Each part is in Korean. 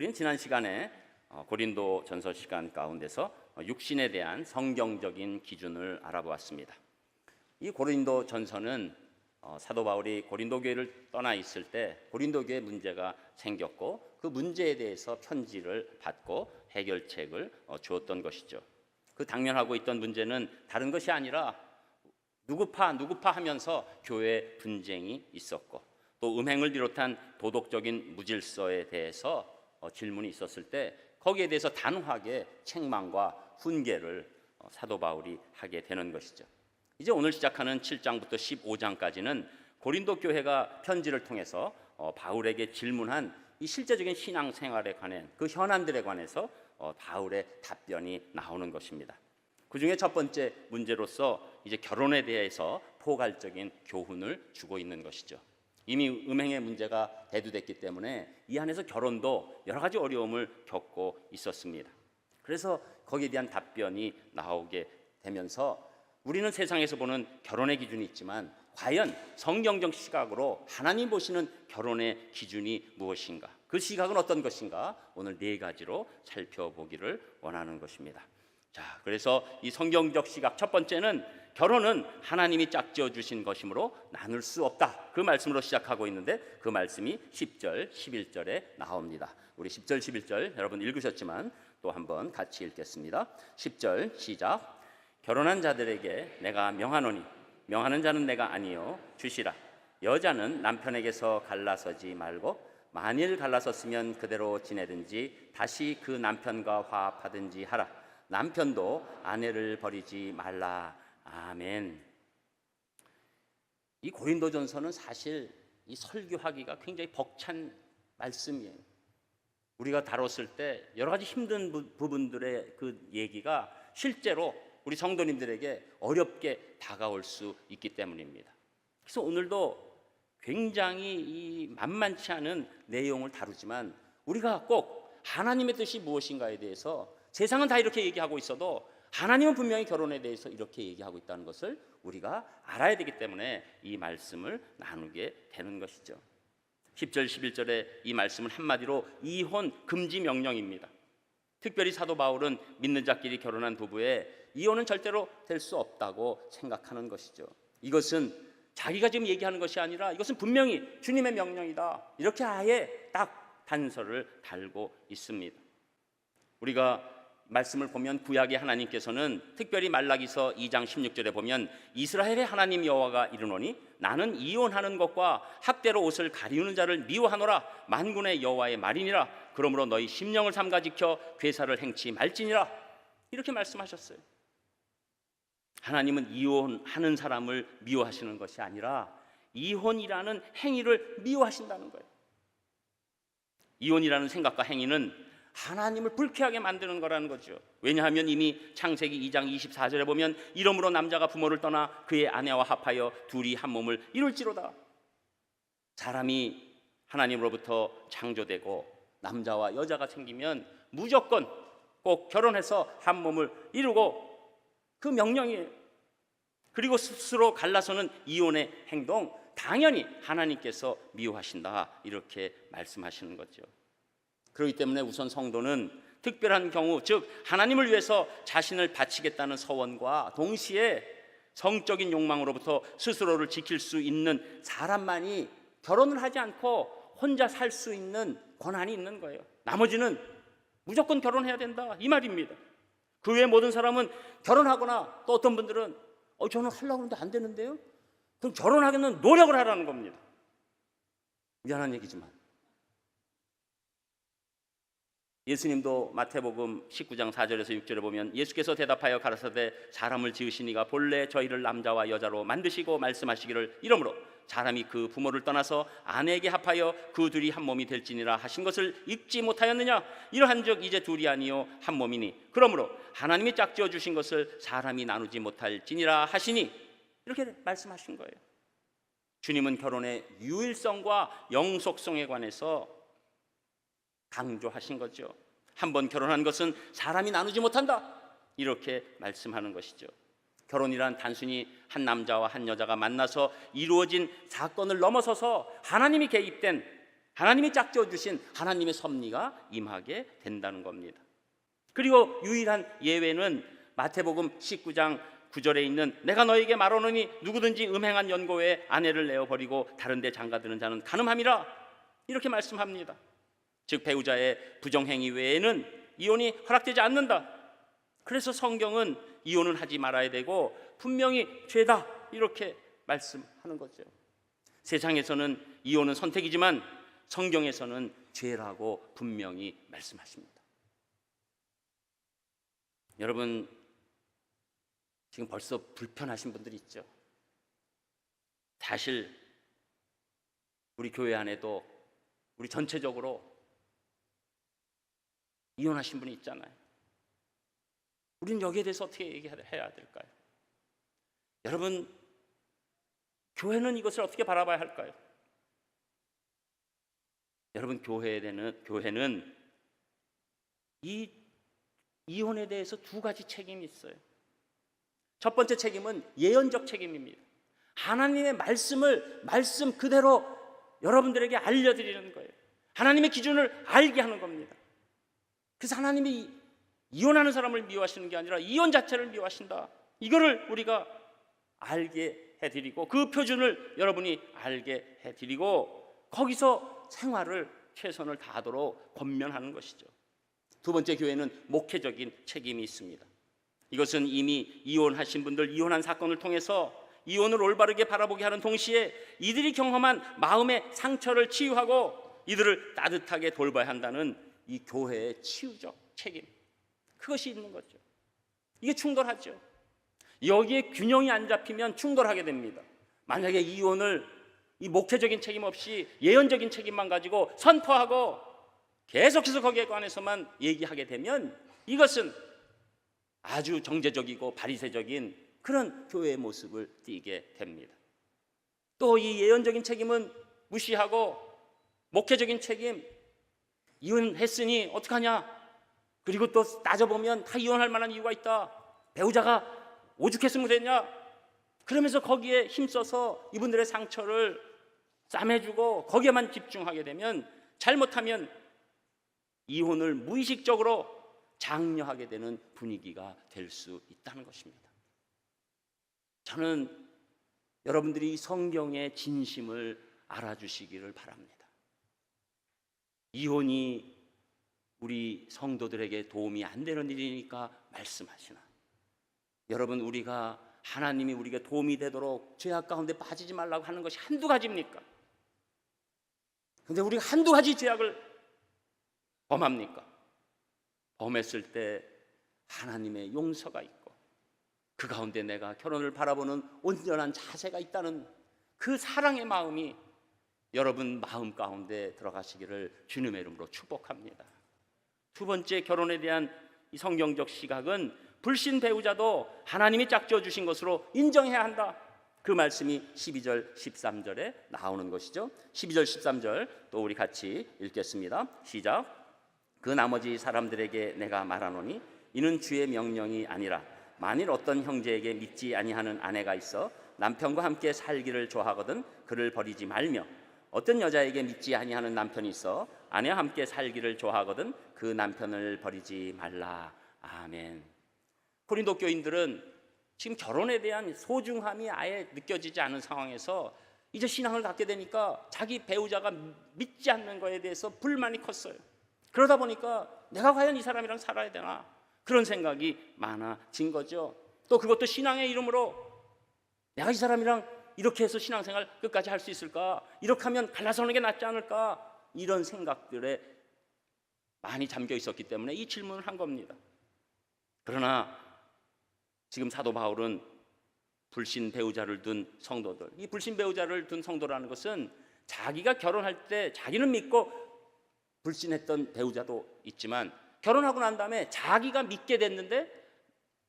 우리는 지난 시간에 고린도 전서 시간 가운데서 육신에 대한 성경적인 기준을 알아보았습니다. 이 고린도 전서는 사도 바울이 고린도 교회를 떠나 있을 때 고린도 교회에 문제가 생겼고 그 문제에 대해서 편지를 받고 해결책을 주었던 것이죠. 그 당면하고 있던 문제는 다른 것이 아니라 누구파 하면서 교회 분쟁이 있었고 또 음행을 비롯한 도덕적인 무질서에 대해서 질문이 있었을 때 거기에 대해서 단호하게 책망과 훈계를 사도 바울이 하게 되는 것이죠. 이제 오늘 시작하는 7장부터 15장까지는 고린도 교회가 편지를 통해서 바울에게 질문한 이 실제적인 신앙생활에 관한 그 현안들에 관해서 바울의 답변이 나오는 것입니다. 그 중에 첫 번째 문제로서 이제 결혼에 대해서 포괄적인 교훈을 주고 있는 것이죠. 이미 음행의 문제가 대두됐기 때문에 이 안에서 결혼도 여러 가지 어려움을 겪고 있었습니다. 그래서 거기에 대한 답변이 나오게 되면서 우리는 세상에서 보는 결혼의 기준이 있지만 과연 성경적 시각으로 하나님 보시는 결혼의 기준이 무엇인가? 그 시각은 어떤 것인가? 오늘 네 가지로 살펴보기를 원하는 것입니다. 자, 그래서 이 성경적 시각 첫 번째는 결혼은 하나님이 짝지어 주신 것이므로 나눌 수 없다. 그 말씀으로 시작하고 있는데 그 말씀이 10절, 11절에 나옵니다. 우리 10절, 11절 여러분 읽으셨지만 또 한번 같이 읽겠습니다. 10절 시작. 결혼한 자들에게 내가 명하노니 명하는 자는 내가 아니요 주시라. 여자는 남편에게서 갈라서지 말고 만일 갈라섰으면 그대로 지내든지 다시 그 남편과 화합하든지 하라. 남편도 아내를 버리지 말라. 아멘. 이 고린도전서는 사실 이 설교하기가 굉장히 벅찬 말씀이에요. 우리가 다뤘을 때 여러 가지 힘든 부분들의 그 얘기가 실제로 우리 성도님들에게 어렵게 다가올 수 있기 때문입니다. 그래서 오늘도 굉장히 이 만만치 않은 내용을 다루지만 우리가 꼭 하나님의 뜻이 무엇인가에 대해서 세상은 다 이렇게 얘기하고 있어도 하나님은 분명히 결혼에 대해서 이렇게 얘기하고 있다는 것을 우리가 알아야 되기 때문에 이 말씀을 나누게 되는 것이죠. 10절 11절의 이 말씀은 한마디로 이혼 금지 명령입니다. 특별히 사도 바울은 믿는 자끼리 결혼한 부부에 이혼은 절대로 될 수 없다고 생각하는 것이죠. 이것은 자기가 지금 얘기하는 것이 아니라 이것은 분명히 주님의 명령이다. 이렇게 아예 딱 단서를 달고 있습니다. 우리가 말씀을 보면 구약의 하나님께서는 특별히 말라기서 2장 16절에 보면 이스라엘의 하나님 여호와가 이르노니 나는 이혼하는 것과 학대로 옷을 가리우는 자를 미워하노라. 만군의 여호와의 말이니라. 그러므로 너희 심령을 삼가 지켜 괴사를 행치 말지니라. 이렇게 말씀하셨어요. 하나님은 이혼하는 사람을 미워하시는 것이 아니라 이혼이라는 행위를 미워하신다는 거예요. 이혼이라는 생각과 행위는 하나님을 불쾌하게 만드는 거라는 거죠. 왜냐하면 이미 창세기 2장 24절에 보면 이러므로 남자가 부모를 떠나 그의 아내와 합하여 둘이 한 몸을 이룰지로다. 사람이 하나님으로부터 창조되고 남자와 여자가 생기면 무조건 꼭 결혼해서 한 몸을 이루고 그 명령이에요. 그리고 스스로 갈라서는 이혼의 행동 당연히 하나님께서 미워하신다. 이렇게 말씀하시는 거죠. 그렇기 때문에 우선 성도는 특별한 경우 즉 하나님을 위해서 자신을 바치겠다는 서원과 동시에 성적인 욕망으로부터 스스로를 지킬 수 있는 사람만이 결혼을 하지 않고 혼자 살 수 있는 권한이 있는 거예요. 나머지는 무조건 결혼해야 된다 이 말입니다. 그 외에 모든 사람은 결혼하거나 또 어떤 분들은 저는 하려고 하는데 안 되는데요. 그럼 결혼하기는 노력을 하라는 겁니다. 미안한 얘기지만 예수님도 마태복음 19장 4절에서 6절에 보면 예수께서 대답하여 가라사대 사람을 지으시니가 본래 저희를 남자와 여자로 만드시고 말씀하시기를 이러므로 사람이 그 부모를 떠나서 아내에게 합하여 그 둘이 한 몸이 될지니라 하신 것을 읽지 못하였느냐. 이러한즉 이제 둘이 아니요 한 몸이니 그러므로 하나님이 짝지어 주신 것을 사람이 나누지 못할지니라 하시니 이렇게 말씀하신 거예요. 주님은 결혼의 유일성과 영속성에 관해서 강조하신 거죠. 한번 결혼한 것은 사람이 나누지 못한다 이렇게 말씀하는 것이죠. 결혼이란 단순히 한 남자와 한 여자가 만나서 이루어진 사건을 넘어서서 하나님이 개입된 하나님이 짝지어 주신 하나님의 섭리가 임하게 된다는 겁니다. 그리고 유일한 예외는 마태복음 19장 9절에 있는 내가 너에게 말하노니 누구든지 음행한 연고 외에 아내를 내어버리고 다른 데 장가드는 자는 간음함이라 이렇게 말씀합니다. 즉 배우자의 부정행위 외에는 이혼이 허락되지 않는다. 그래서 성경은 이혼은 하지 말아야 되고 분명히 죄다 이렇게 말씀하는 거죠. 세상에서는 이혼은 선택이지만 성경에서는 죄라고 분명히 말씀하십니다. 여러분 지금 벌써 불편하신 분들이 있죠. 사실 우리 교회 안에도 우리 전체적으로 이혼하신 분이 있잖아요. 우리는 여기에 대해서 어떻게 얘기해야 될까요? 여러분 교회는 이것을 어떻게 바라봐야 할까요? 여러분 교회는 이 이혼에 대해서 두 가지 책임이 있어요. 첫 번째 책임은 예언적 책임입니다. 하나님의 말씀 그대로 여러분들에게 알려드리는 거예요. 하나님의 기준을 알게 하는 겁니다. 그래서 하나님이 이혼하는 사람을 미워하시는 게 아니라 이혼 자체를 미워하신다. 이거를 우리가 알게 해드리고 그 표준을 여러분이 알게 해드리고 거기서 생활을 최선을 다하도록 권면하는 것이죠. 두 번째 교회는 목회적인 책임이 있습니다. 이것은 이미 이혼하신 분들, 이혼한 사건을 통해서 이혼을 올바르게 바라보게 하는 동시에 이들이 경험한 마음의 상처를 치유하고 이들을 따뜻하게 돌봐야 한다는 이 교회의 치유적 책임, 그것이 있는 거죠. 이게 충돌하죠. 여기에 균형이 안 잡히면 충돌하게 됩니다. 만약에 이혼을 이 목회적인 책임 없이 예언적인 책임만 가지고 선포하고 계속해서 거기에 관해서만 얘기하게 되면 이것은 아주 정제적이고 바리새적인 그런 교회의 모습을 띠게 됩니다. 또 이 예언적인 책임은 무시하고 목회적인 책임, 이혼했으니 어떡하냐, 그리고 또 따져보면 다 이혼할 만한 이유가 있다, 배우자가 오죽했으면 그랬냐, 그러면서 거기에 힘써서 이분들의 상처를 싸매주고 거기에만 집중하게 되면 잘못하면 이혼을 무의식적으로 장려하게 되는 분위기가 될 수 있다는 것입니다. 저는 여러분들이 성경의 진심을 알아주시기를 바랍니다. 이혼이 우리 성도들에게 도움이 안 되는 일이니까 말씀하시나, 여러분 우리가 하나님이 우리에게 도움이 되도록 죄악 가운데 빠지지 말라고 하는 것이 한두 가지입니까? 그런데 우리가 한두 가지 죄악을 범합니까? 범했을 때 하나님의 용서가 있고 그 가운데 내가 결혼을 바라보는 온전한 자세가 있다는 그 사랑의 마음이 여러분 마음 가운데 들어가시기를 주님의 이름으로 축복합니다. 두 번째, 결혼에 대한 이 성경적 시각은 불신 배우자도 하나님이 짝지어 주신 것으로 인정해야 한다. 그 말씀이 12절 13절에 나오는 것이죠. 12절 13절 또 우리 같이 읽겠습니다. 시작. 그 나머지 사람들에게 내가 말하노니 이는 주의 명령이 아니라 만일 어떤 형제에게 믿지 아니하는 아내가 있어 남편과 함께 살기를 좋아하거든 그를 버리지 말며, 어떤 여자에게 믿지 아니하는 남편이 있어 아내와 함께 살기를 좋아하거든 그 남편을 버리지 말라. 아멘. 고린도 교인들은 지금 결혼에 대한 소중함이 아예 느껴지지 않은 상황에서 이제 신앙을 갖게 되니까 자기 배우자가 믿지 않는 것에 대해서 불만이 컸어요. 그러다 보니까 내가 과연 이 사람이랑 살아야 되나, 그런 생각이 많아진 거죠. 또 그것도 신앙의 이름으로 내가 이 사람이랑 이렇게 해서 신앙생활 끝까지 할 수 있을까, 이렇게 하면 갈라서 하는 게 낫지 않을까, 이런 생각들에 많이 잠겨 있었기 때문에 이 질문을 한 겁니다. 그러나 지금 사도 바울은 불신 배우자를 둔 성도들, 이 불신 배우자를 둔 성도라는 것은 자기가 결혼할 때 자기는 믿고 불신했던 배우자도 있지만 결혼하고 난 다음에 자기가 믿게 됐는데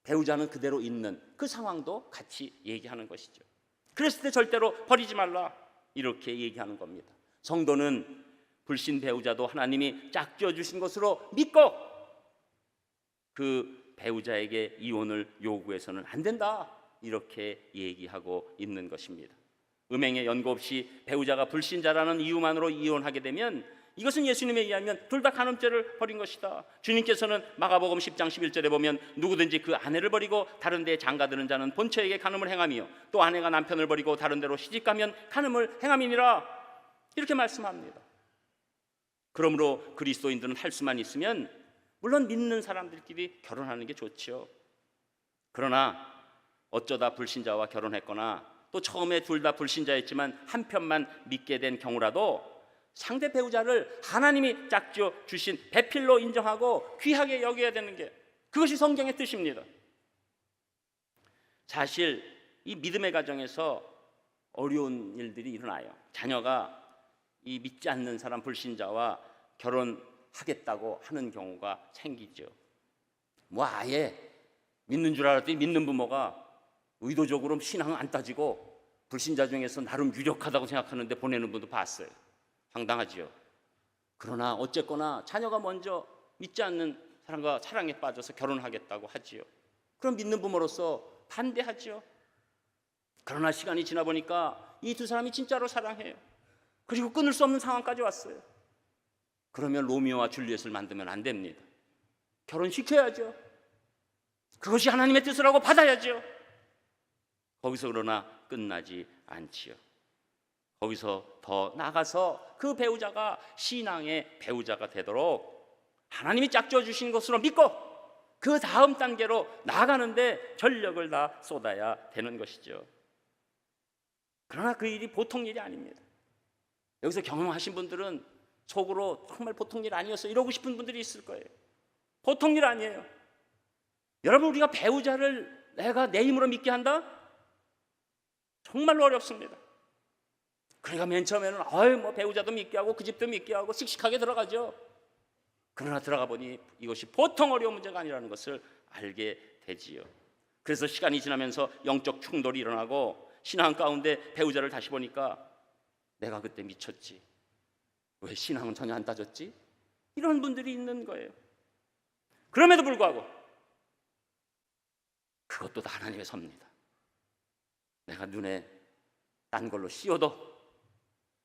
배우자는 그대로 있는 그 상황도 같이 얘기하는 것이죠. 그랬을 때 절대로 버리지 말라, 이렇게 얘기하는 겁니다. 성도는 불신 배우자도 하나님이 짝지어 주신 것으로 믿고 그 배우자에게 이혼을 요구해서는 안 된다, 이렇게 얘기하고 있는 것입니다. 음행에 연고 없이 배우자가 불신자라는 이유만으로 이혼하게 되면 이것은 예수님에 의하면 둘 다 간음죄를 벌인 것이다. 주님께서는 마가복음 10장 11절에 보면 누구든지 그 아내를 버리고 다른 데에 장가드는 자는 본처에게 간음을 행하며 또 아내가 남편을 버리고 다른 데로 시집가면 간음을 행함이니라, 이렇게 말씀합니다. 그러므로 그리스도인들은 할 수만 있으면 물론 믿는 사람들끼리 결혼하는 게 좋지요. 그러나 어쩌다 불신자와 결혼했거나 또 처음에 둘 다 불신자였지만 한 편만 믿게 된 경우라도 상대 배우자를 하나님이 짝지어 주신 배필로 인정하고 귀하게 여겨야 되는 게, 그것이 성경의 뜻입니다. 사실 이 믿음의 가정에서 어려운 일들이 일어나요. 자녀가 이 믿지 않는 사람 불신자와 결혼하겠다고 하는 경우가 생기죠. 뭐 아예 믿는 줄 알았더니 믿는 부모가 의도적으로 신앙 안 따지고 불신자 중에서 나름 유력하다고 생각하는데 보내는 분도 봤어요. 황당하지요. 그러나 어쨌거나 자녀가 먼저 믿지 않는 사람과 사랑에 빠져서 결혼하겠다고 하지요. 그럼 믿는 부모로서 반대하지요. 그러나 시간이 지나 보니까 이 두 사람이 진짜로 사랑해요. 그리고 끊을 수 없는 상황까지 왔어요. 그러면 로미오와 줄리엣을 만들면 안 됩니다. 결혼시켜야죠. 그것이 하나님의 뜻이라고 받아야죠. 거기서 그러나 끝나지 않지요. 거기서 더 나가서 그 배우자가 신앙의 배우자가 되도록 하나님이 짝지어 주신 것으로 믿고 그 다음 단계로 나아가는데 전력을 다 쏟아야 되는 것이죠. 그러나 그 일이 보통 일이 아닙니다. 여기서 경험하신 분들은 속으로 정말 보통 일 아니었어 이러고 싶은 분들이 있을 거예요. 보통 일 아니에요. 여러분, 우리가 배우자를 내가 내 힘으로 믿게 한다? 정말로 어렵습니다. 그러니까 맨 처음에는 뭐 배우자도 믿게 하고 그 집도 믿게 하고 씩씩하게 들어가죠. 그러나 들어가 보니 이것이 보통 어려운 문제가 아니라는 것을 알게 되지요. 그래서 시간이 지나면서 영적 충돌이 일어나고 신앙 가운데 배우자를 다시 보니까 내가 그때 미쳤지, 왜 신앙은 전혀 안 따졌지? 이런 분들이 있는 거예요. 그럼에도 불구하고 그것도 다 하나님의 섭니다. 내가 눈에 딴 걸로 씌워도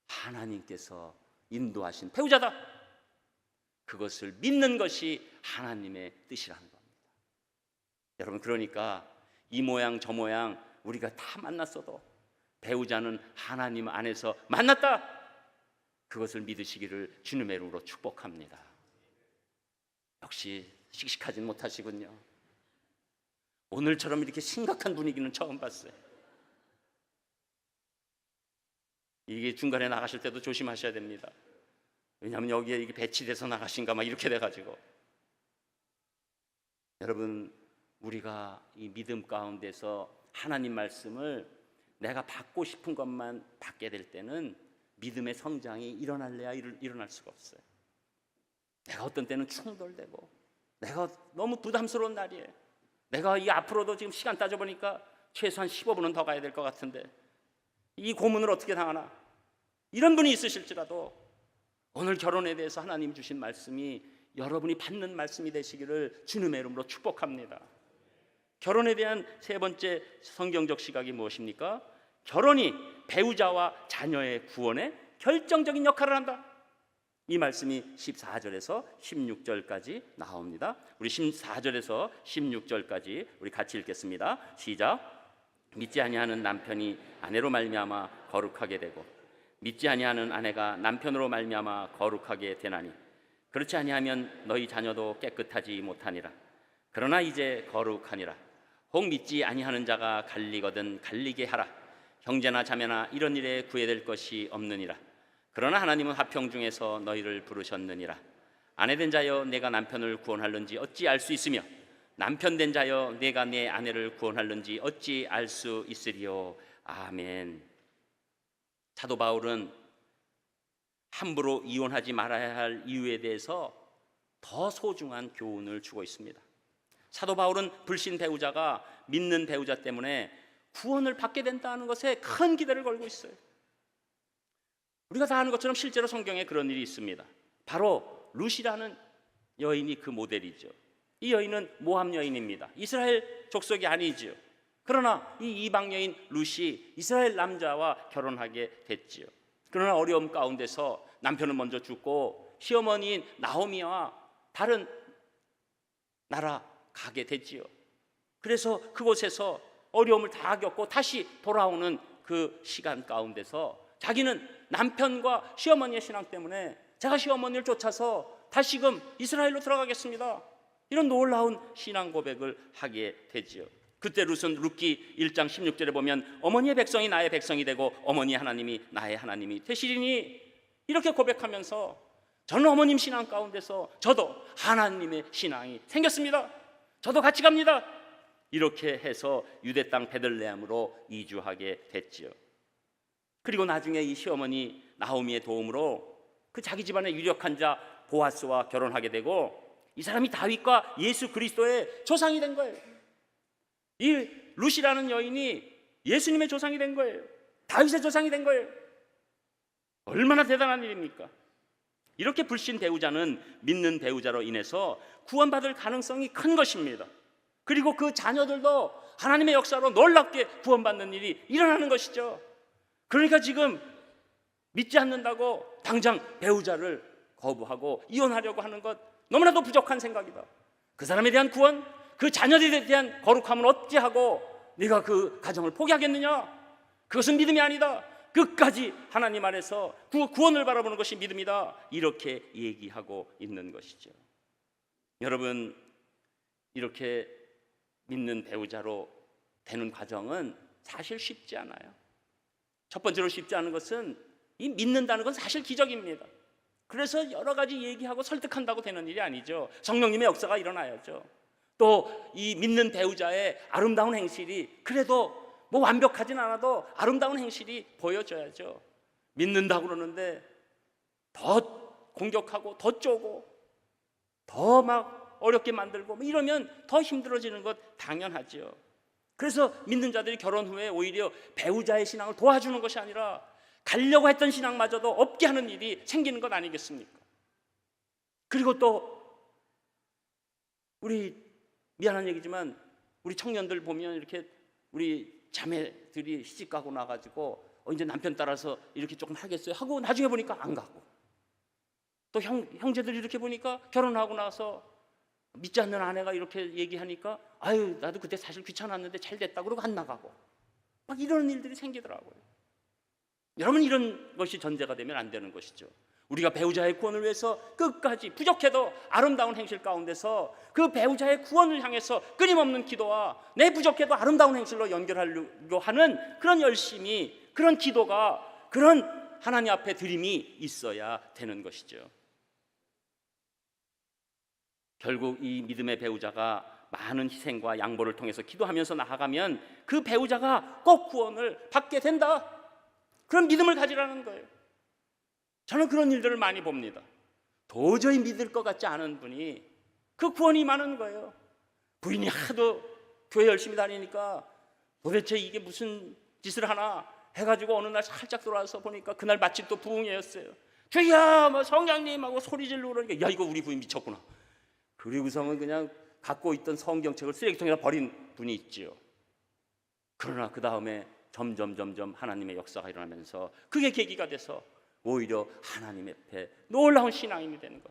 하나님께서 인도하신 배우자다, 그것을 믿는 것이 하나님의 뜻이라는 겁니다. 여러분, 그러니까 이 모양 저 모양 우리가 다 만났어도 배우자는 하나님 안에서 만났다, 그것을 믿으시기를 주님의 이름으로 축복합니다. 역시 씩씩하진 못하시군요. 오늘처럼 이렇게 심각한 분위기는 처음 봤어요. 이게 중간에 나가실 때도 조심하셔야 됩니다. 왜냐하면 여기에 이게 배치돼서 나가신가 막 이렇게 돼가지고. 여러분, 우리가 이 믿음 가운데서 하나님 말씀을 내가 받고 싶은 것만 받게 될 때는 믿음의 성장이 일어날래야 일어날 수가 없어요. 내가 어떤 때는 충돌되고 내가 너무 부담스러운 날이에요. 내가 이 앞으로도 지금 시간 따져보니까 최소한 15분은 더 가야 될 것 같은데 이 고문을 어떻게 당하나, 이런 분이 있으실지라도 오늘 결혼에 대해서 하나님 주신 말씀이 여러분이 받는 말씀이 되시기를 주님의 이름으로 축복합니다. 결혼에 대한 세 번째 성경적 시각이 무엇입니까? 결혼이 배우자와 자녀의 구원에 결정적인 역할을 한다. 이 말씀이 14절에서 16절까지 나옵니다. 우리 14절에서 16절까지 우리 같이 읽겠습니다. 시작. 믿지 아니하는 남편이 아내로 말미암아 거룩하게 되고 믿지 아니하는 아내가 남편으로 말미암아 거룩하게 되나니 그렇지 아니하면 너희 자녀도 깨끗하지 못하니라. 그러나 이제 거룩하니라. 혹 믿지 아니하는 자가 갈리거든 갈리게 하라. 형제나 자매나 이런 일에 구애될 것이 없느니라. 그러나 하나님은 화평 중에서 너희를 부르셨느니라. 아내된 자여 내가 남편을 구원할는지 어찌 알 수 있으며 남편된 자여 내가 내 아내를 구원할는지 어찌 알 수 있으리요. 아멘. 사도 바울은 함부로 이혼하지 말아야 할 이유에 대해서 더 소중한 교훈을 주고 있습니다. 사도 바울은 불신 배우자가 믿는 배우자 때문에 구원을 받게 된다는 것에 큰 기대를 걸고 있어요. 우리가 다 아는 것처럼 실제로 성경에 그런 일이 있습니다. 바로 룻이라는 여인이 그 모델이죠. 이 여인은 모함 여인입니다. 이스라엘 족속이 아니죠. 그러나 이 이방 여인 룻이 이스라엘 남자와 결혼하게 됐지요. 그러나 어려움 가운데서 남편은 먼저 죽고 시어머니인 나오미와 다른 나라 가게 됐지요. 그래서 그곳에서 어려움을 다 겪고 다시 돌아오는 그 시간 가운데서 자기는 남편과 시어머니의 신앙 때문에 제가 시어머니를 쫓아서 다시금 이스라엘로 들어가겠습니다, 이런 놀라운 신앙 고백을 하게 되지요. 그때 룻은 룻기 1장 16절에 보면 어머니의 백성이 나의 백성이 되고 어머니 하나님이 나의 하나님이 되시리니, 이렇게 고백하면서 저는 어머님 신앙 가운데서 저도 하나님의 신앙이 생겼습니다, 저도 같이 갑니다, 이렇게 해서 유대 땅 베들레헴으로 이주하게 됐지요. 그리고 나중에 이 시어머니 나오미의 도움으로 그 자기 집안의 유력한 자 보아스와 결혼하게 되고, 이 사람이 다윗과 예수 그리스도의 조상이 된 거예요. 이 룻이라는 여인이 예수님의 조상이 된 거예요. 다윗의 조상이 된 거예요. 얼마나 대단한 일입니까? 이렇게 불신 배우자는 믿는 배우자로 인해서 구원받을 가능성이 큰 것입니다. 그리고 그 자녀들도 하나님의 역사로 놀랍게 구원받는 일이 일어나는 것이죠. 그러니까 지금 믿지 않는다고 당장 배우자를 거부하고 이혼하려고 하는 것, 너무나도 부족한 생각이다. 그 사람에 대한 구원, 그 자녀들에 대한 거룩함은 어찌하고 네가 그 가정을 포기하겠느냐? 그것은 믿음이 아니다. 끝까지 하나님 안에서 구원을 바라보는 것이 믿음이다, 이렇게 얘기하고 있는 것이죠. 여러분, 이렇게 믿는 배우자로 되는 과정은 사실 쉽지 않아요. 첫 번째로 쉽지 않은 것은 이 믿는다는 건 사실 기적입니다. 그래서 여러 가지 얘기하고 설득한다고 되는 일이 아니죠. 성령님의 역사가 일어나야죠. 또 이 믿는 배우자의 아름다운 행실이 그래도 뭐 완벽하진 않아도 아름다운 행실이 보여져야죠. 믿는다고 그러는데 더 공격하고 더 쪼고 더 막 어렵게 만들고 뭐 이러면 더 힘들어지는 것 당연하죠. 그래서 믿는 자들이 결혼 후에 오히려 배우자의 신앙을 도와주는 것이 아니라 가려고 했던 신앙마저도 없게 하는 일이 생기는 것 아니겠습니까? 그리고 또 우리 미안한 얘기지만 우리 청년들 보면 이렇게 우리 자매들이 시집가고 나가지고 이제 남편 따라서 이렇게 조금 하겠어요 하고 나중에 보니까 안 가고, 또 형제들이 이렇게 보니까 결혼하고 나서 믿지 않는 아내가 이렇게 얘기하니까 아유 나도 그때 사실 귀찮았는데 잘 됐다 그러고 안 나가고 막 이런 일들이 생기더라고요. 여러분, 이런 것이 전제가 되면 안 되는 것이죠. 우리가 배우자의 구원을 위해서 끝까지 부족해도 아름다운 행실 가운데서 그 배우자의 구원을 향해서 끊임없는 기도와 내 부족해도 아름다운 행실로 연결하려고 하는 그런 열심이, 그런 기도가, 그런 하나님 앞에 드림이 있어야 되는 것이죠. 결국 이 믿음의 배우자가 많은 희생과 양보를 통해서 기도하면서 나아가면 그 배우자가 꼭 구원을 받게 된다, 그런 믿음을 가지라는 거예요. 저는 그런 일들을 많이 봅니다. 도저히 믿을 것 같지 않은 분이 그 구원이 많은 거예요. 부인이 하도 교회 열심히 다니니까 도대체 이게 무슨 짓을 하나 해가지고 어느 날 살짝 돌아와서 보니까 그날 마침 또 부흥회였어요. 주야 뭐 성령님하고 소리 지르고 그러니까 야 이거 우리 부인 미쳤구나. 그리고서는 그냥 갖고 있던 성경책을 쓰레기통에다 버린 분이 있지요. 그러나 그 다음에 점점 하나님의 역사가 일어나면서 그게 계기가 돼서 오히려 하나님 앞에 놀라운 신앙인이 되는 것,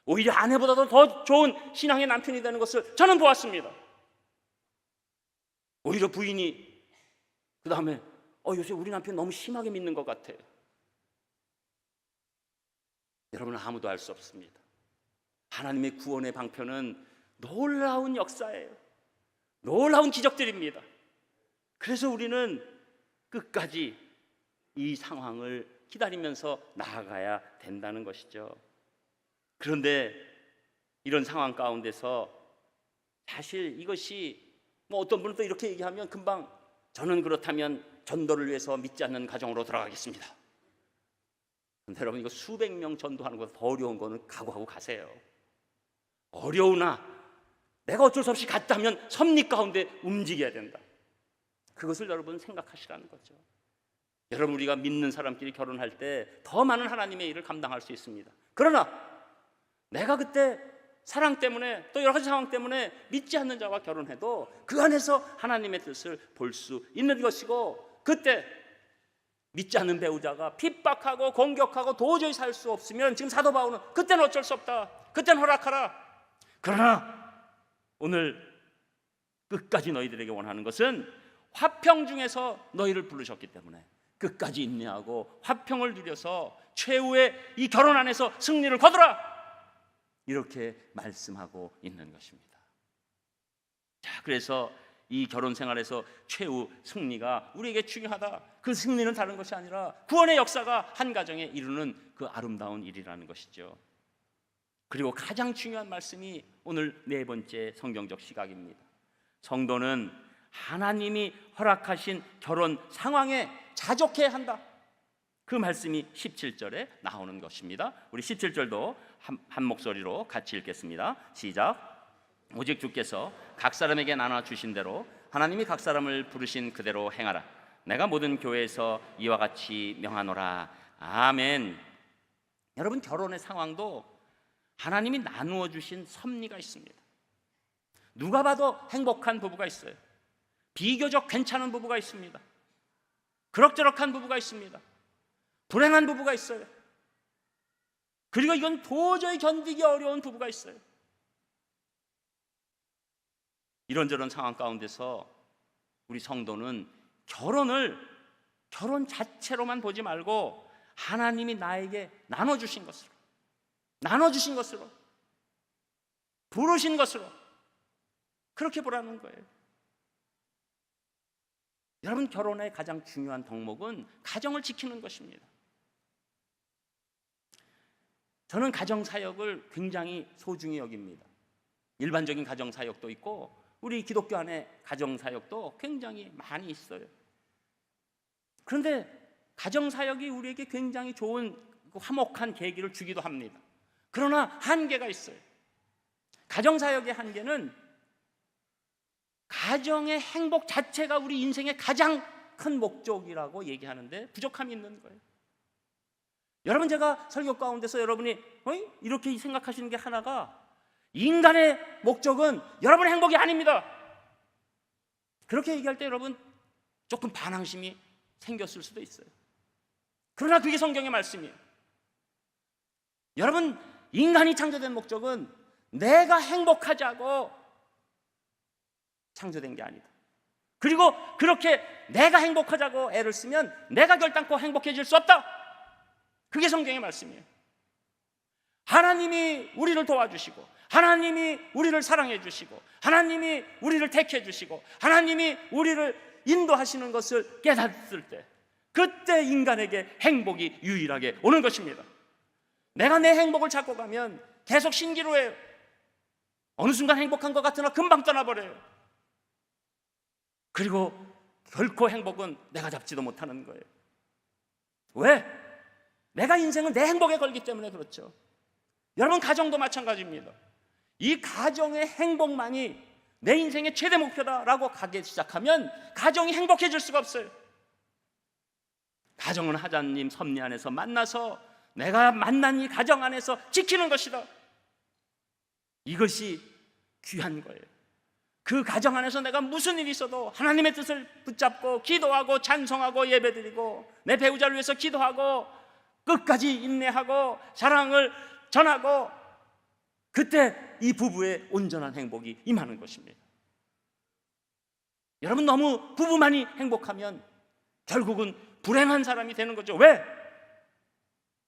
오히려 아내보다도 더 좋은 신앙의 남편이 되는 것을 저는 보았습니다. 오히려 부인이 그 다음에 요새 우리 남편 너무 심하게 믿는 것 같아. 여러분, 아무도 알 수 없습니다. 하나님의 구원의 방편은 놀라운 역사예요. 놀라운 기적들입니다. 그래서 우리는 끝까지 이 상황을 기다리면서 나아가야 된다는 것이죠. 그런데 이런 상황 가운데서 사실 이것이 뭐 어떤 분은 또 이렇게 얘기하면 금방 저는 그렇다면 전도를 위해서 믿지 않는 가정으로 들어가겠습니다. 근데 여러분, 이거 수백 명 전도하는 것보다 더 어려운 거는 각오하고 가세요. 어려우나 내가 어쩔 수 없이 갔다면 섭리 가운데 움직여야 된다. 그것을 여러분 생각하시라는 거죠. 여러분, 우리가 믿는 사람끼리 결혼할 때 더 많은 하나님의 일을 감당할 수 있습니다. 그러나 내가 그때 사랑 때문에 또 여러 가지 상황 때문에 믿지 않는 자와 결혼해도 그 안에서 하나님의 뜻을 볼 수 있는 것이고, 그때 믿지 않는 배우자가 핍박하고 공격하고 도저히 살 수 없으면 지금 사도 바울은 그때는 어쩔 수 없다, 그때는 허락하라. 그러나 오늘 끝까지 너희들에게 원하는 것은 화평 중에서 너희를 부르셨기 때문에 끝까지 인내하고 화평을 누려서 최후의 이 결혼 안에서 승리를 거두라, 이렇게 말씀하고 있는 것입니다. 자, 그래서 이 결혼 생활에서 최후 승리가 우리에게 중요하다. 그 승리는 다른 것이 아니라 구원의 역사가 한 가정에 이루는 그 아름다운 일이라는 것이죠. 그리고 가장 중요한 말씀이 오늘 네 번째 성경적 시각입니다. 성도는 하나님이 허락하신 결혼 상황에 자족해야 한다. 그 말씀이 17절에 나오는 것입니다. 우리 17절도 한 목소리로 같이 읽겠습니다. 시작. 오직 주께서 각 사람에게 나눠 주신 대로 하나님이 각 사람을 부르신 그대로 행하라. 내가 모든 교회에서 이와 같이 명하노라. 아멘. 여러분, 결혼의 상황도 하나님이 나누어 주신 섭리가 있습니다. 누가 봐도 행복한 부부가 있어요. 비교적 괜찮은 부부가 있습니다. 그럭저럭한 부부가 있습니다. 불행한 부부가 있어요. 그리고 이건 도저히 견디기 어려운 부부가 있어요. 이런저런 상황 가운데서 우리 성도는 결혼 자체로만 보지 말고 하나님이 나에게 나눠주신 것으로 부르신 것으로 그렇게 보라는 거예요. 여러분, 결혼의 가장 중요한 덕목은 가정을 지키는 것입니다. 저는 가정사역을 굉장히 소중히 여깁니다. 일반적인 가정사역도 있고 우리 기독교 안에 가정사역도 굉장히 많이 있어요. 그런데 가정사역이 우리에게 굉장히 좋은 화목한 계기를 주기도 합니다. 그러나 한계가 있어요. 가정사역의 한계는 가정의 행복 자체가 우리 인생의 가장 큰 목적이라고 얘기하는데 부족함이 있는 거예요. 여러분, 제가 설교 가운데서 여러분이 이렇게 생각하시는 게 하나가, 인간의 목적은 여러분의 행복이 아닙니다. 그렇게 얘기할 때 여러분 조금 반항심이 생겼을 수도 있어요. 그러나 그게 성경의 말씀이에요. 여러분, 인간이 창조된 목적은 내가 행복하자고 창조된 게 아니다. 그리고 그렇게 내가 행복하자고 애를 쓰면 내가 결단코 행복해질 수 없다. 그게 성경의 말씀이에요. 하나님이 우리를 도와주시고, 하나님이 우리를 사랑해 주시고, 하나님이 우리를 택해 주시고, 하나님이 우리를 인도하시는 것을 깨닫을 때, 그때 인간에게 행복이 유일하게 오는 것입니다. 내가 내 행복을 찾고 가면 계속 신기루해요. 어느 순간 행복한 것 같으나 금방 떠나버려요. 그리고 결코 행복은 내가 잡지도 못하는 거예요. 왜? 내가 인생을 내 행복에 걸기 때문에 그렇죠. 여러분, 가정도 마찬가지입니다. 이 가정의 행복만이 내 인생의 최대 목표다라고 가기 시작하면 가정이 행복해질 수가 없어요. 가정은 하나님 섭리 안에서 만나서 내가 만난 이 가정 안에서 지키는 것이다. 이것이 귀한 거예요. 그 가정 안에서 내가 무슨 일이 있어도 하나님의 뜻을 붙잡고 기도하고 찬송하고 예배드리고 내 배우자를 위해서 기도하고 끝까지 인내하고 사랑을 전하고, 그때 이 부부의 온전한 행복이 임하는 것입니다. 여러분, 너무 부부만이 행복하면 결국은 불행한 사람이 되는 거죠. 왜?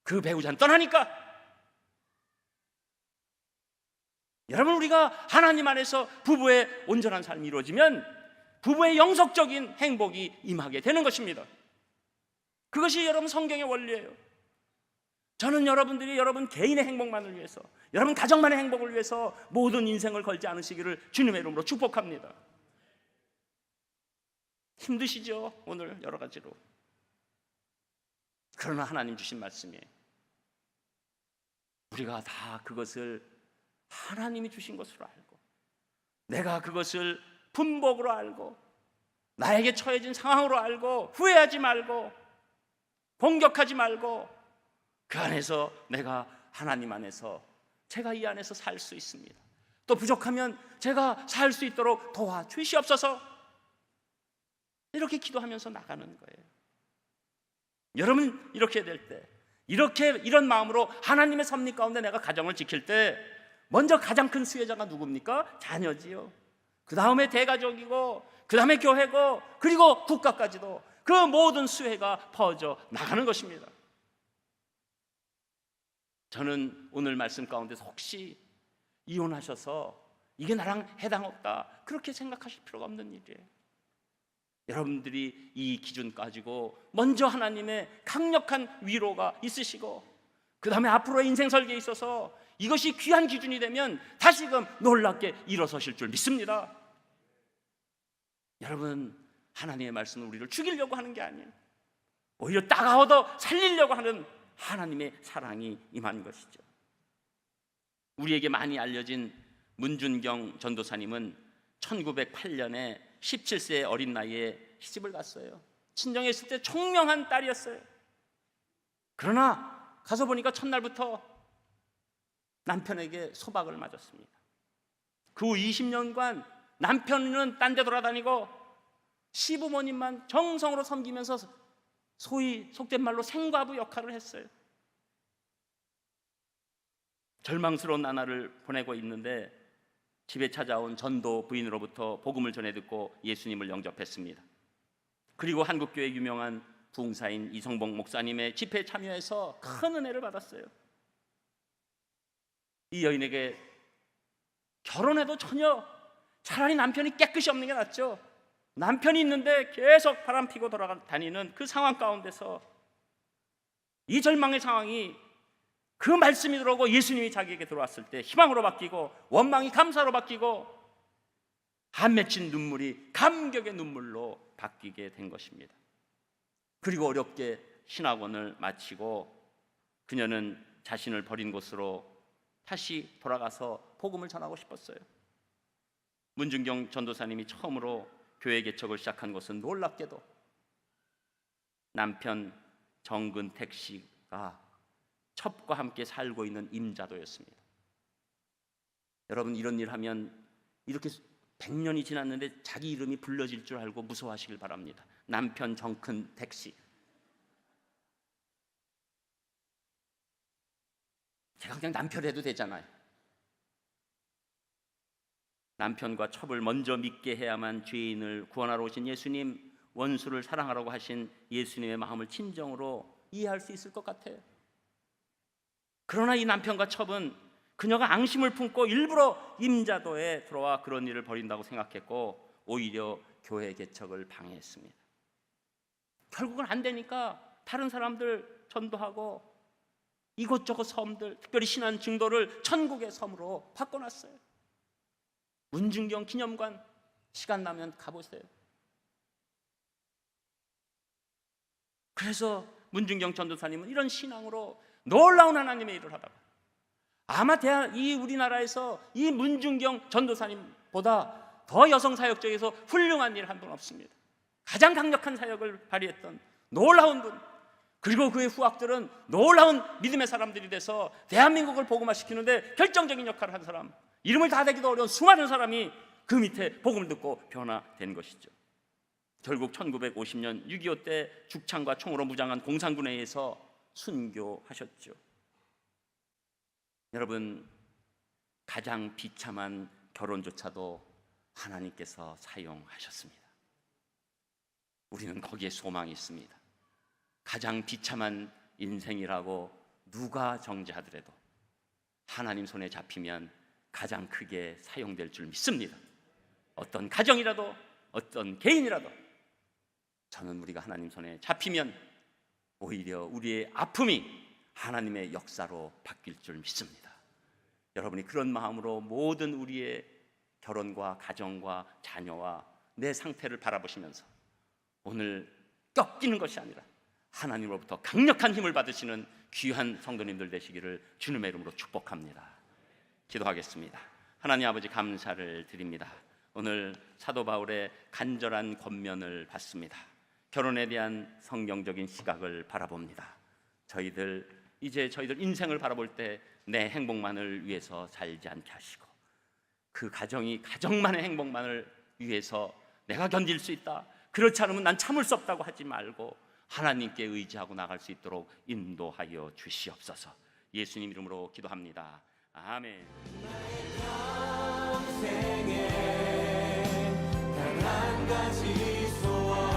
그 배우자는 떠나니까. 여러분, 우리가 하나님 안에서 부부의 온전한 삶이 이루어지면 부부의 영속적인 행복이 임하게 되는 것입니다. 그것이 여러분 성경의 원리예요. 저는 여러분들이 여러분 개인의 행복만을 위해서, 여러분 가정만의 행복을 위해서 모든 인생을 걸지 않으시기를 주님의 이름으로 축복합니다. 힘드시죠? 오늘 여러 가지로. 그러나 하나님 주신 말씀이에요. 우리가 다 그것을 하나님이 주신 것으로 알고, 내가 그것을 분복으로 알고, 나에게 처해진 상황으로 알고, 후회하지 말고 공격하지 말고 그 안에서 내가 하나님 안에서 제가 이 안에서 살 수 있습니다. 또 부족하면 제가 살 수 있도록 도와주시옵소서. 이렇게 기도하면서 나가는 거예요. 여러분, 이렇게 될 때, 이런 마음으로 하나님의 섭리 가운데 내가 가정을 지킬 때 먼저 가장 큰 수혜자가 누굽니까? 자녀지요. 그 다음에 대가족이고, 그 다음에 교회고, 그리고 국가까지도 그 모든 수혜가 퍼져 나가는 것입니다. 저는 오늘 말씀 가운데서 혹시 이혼하셔서 이게 나랑 해당 없다 그렇게 생각하실 필요가 없는 일이에요. 여러분들이 이 기준 가지고 먼저 하나님의 강력한 위로가 있으시고, 그 다음에 앞으로의 인생 설계에 있어서 이것이 귀한 기준이 되면 다시금 놀랍게 일어서실 줄 믿습니다. 여러분, 하나님의 말씀은 우리를 죽이려고 하는 게 아니에요. 오히려 따가워도 살리려고 하는 하나님의 사랑이 임한 것이죠. 우리에게 많이 알려진 문준경 전도사님은 1908년에 17세의 어린 나이에 시집을 갔어요. 친정에 있을 때 총명한 딸이었어요. 그러나 가서 보니까 첫날부터 남편에게 소박을 맞았습니다. 그 후 20년간 남편은 딴 데 돌아다니고 시부모님만 정성으로 섬기면서 소위 속된 말로 생과부 역할을 했어요. 절망스러운 나날을 보내고 있는데 집에 찾아온 전도 부인으로부터 복음을 전해 듣고 예수님을 영접했습니다. 그리고 한국교회 유명한 부흥사인 이성복 목사님의 집회에 참여해서 큰 은혜를 받았어요. 이 여인에게 결혼해도 전혀 차라리 남편이 깨끗이 없는 게 낫죠. 남편이 있는데 계속 바람피고 돌아다니는 그 상황 가운데서 이 절망의 상황이 그 말씀이 들어오고 예수님이 자기에게 들어왔을 때 희망으로 바뀌고, 원망이 감사로 바뀌고, 안 맺힌 눈물이 감격의 눈물로 바뀌게 된 것입니다. 그리고 어렵게 신학원을 마치고 그녀는 자신을 버린 곳으로 다시 돌아가서 복음을 전하고 싶었어요. 문준경 전도사님이 처음으로 교회 개척을 시작한 것은 놀랍게도 남편 정근택 씨가 첩과 함께 살고 있는 임자도였습니다. 여러분, 이런 일 하면 이렇게 100년이 지났는데 자기 이름이 불려질 줄 알고 무서워하시길 바랍니다. 남편 정근택 씨. 제가 그냥 남편 해도 되잖아요. 남편과 첩을 먼저 믿게 해야만 죄인을 구원하러 오신 예수님, 원수를 사랑하라고 하신 예수님의 마음을 진정으로 이해할 수 있을 것 같아요. 그러나 이 남편과 첩은 그녀가 앙심을 품고 일부러 임자도에 들어와 그런 일을 벌인다고 생각했고, 오히려 교회 개척을 방해했습니다. 결국은 안 되니까 다른 사람들 전도하고 이곳저곳 섬들, 특별히 신안 증도를 천국의 섬으로 바꿔놨어요. 문준경 기념관 시간 나면 가보세요. 그래서 문준경 전도사님은 이런 신앙으로 놀라운 하나님의 일을 하다가, 아마 이 우리나라에서 이 문준경 전도사님보다 더 여성 사역적에서 훌륭한 일 한 분 없습니다. 가장 강력한 사역을 발휘했던 놀라운 분, 그리고 그의 후학들은 놀라운 믿음의 사람들이 돼서 대한민국을 복음화시키는데 결정적인 역할을 한 사람, 이름을 다 대기도 어려운 수많은 사람이 그 밑에 복음을 듣고 변화된 것이죠. 결국 1950년 6.25 때 죽창과 총으로 무장한 공산군에 의해서 순교하셨죠. 여러분, 가장 비참한 결혼조차도 하나님께서 사용하셨습니다. 우리는 거기에 소망이 있습니다. 가장 비참한 인생이라고 누가 정죄하더라도 하나님 손에 잡히면 가장 크게 사용될 줄 믿습니다. 어떤 가정이라도, 어떤 개인이라도, 저는 우리가 하나님 손에 잡히면 오히려 우리의 아픔이 하나님의 역사로 바뀔 줄 믿습니다. 여러분이 그런 마음으로 모든 우리의 결혼과 가정과 자녀와 내 상태를 바라보시면서 오늘 꺾이는 것이 아니라 하나님으로부터 강력한 힘을 받으시는 귀한 성도님들 되시기를 주님의 이름으로 축복합니다. 기도하겠습니다. 하나님 아버지, 감사를 드립니다. 오늘 사도 바울의 간절한 권면을 받습니다. 결혼에 대한 성경적인 시각을 바라봅니다. 저희들 인생을 바라볼 때 내 행복만을 위해서 살지 않게 하시고, 그 가정이 가정만의 행복만을 위해서 내가 견딜 수 있다, 그렇지 않으면 난 참을 수 없다고 하지 말고 하나님께 의지하고 나갈 수 있도록 인도하여 주시옵소서. 예수님 이름으로 기도합니다. 아멘. 평생에 단 한 가지 소원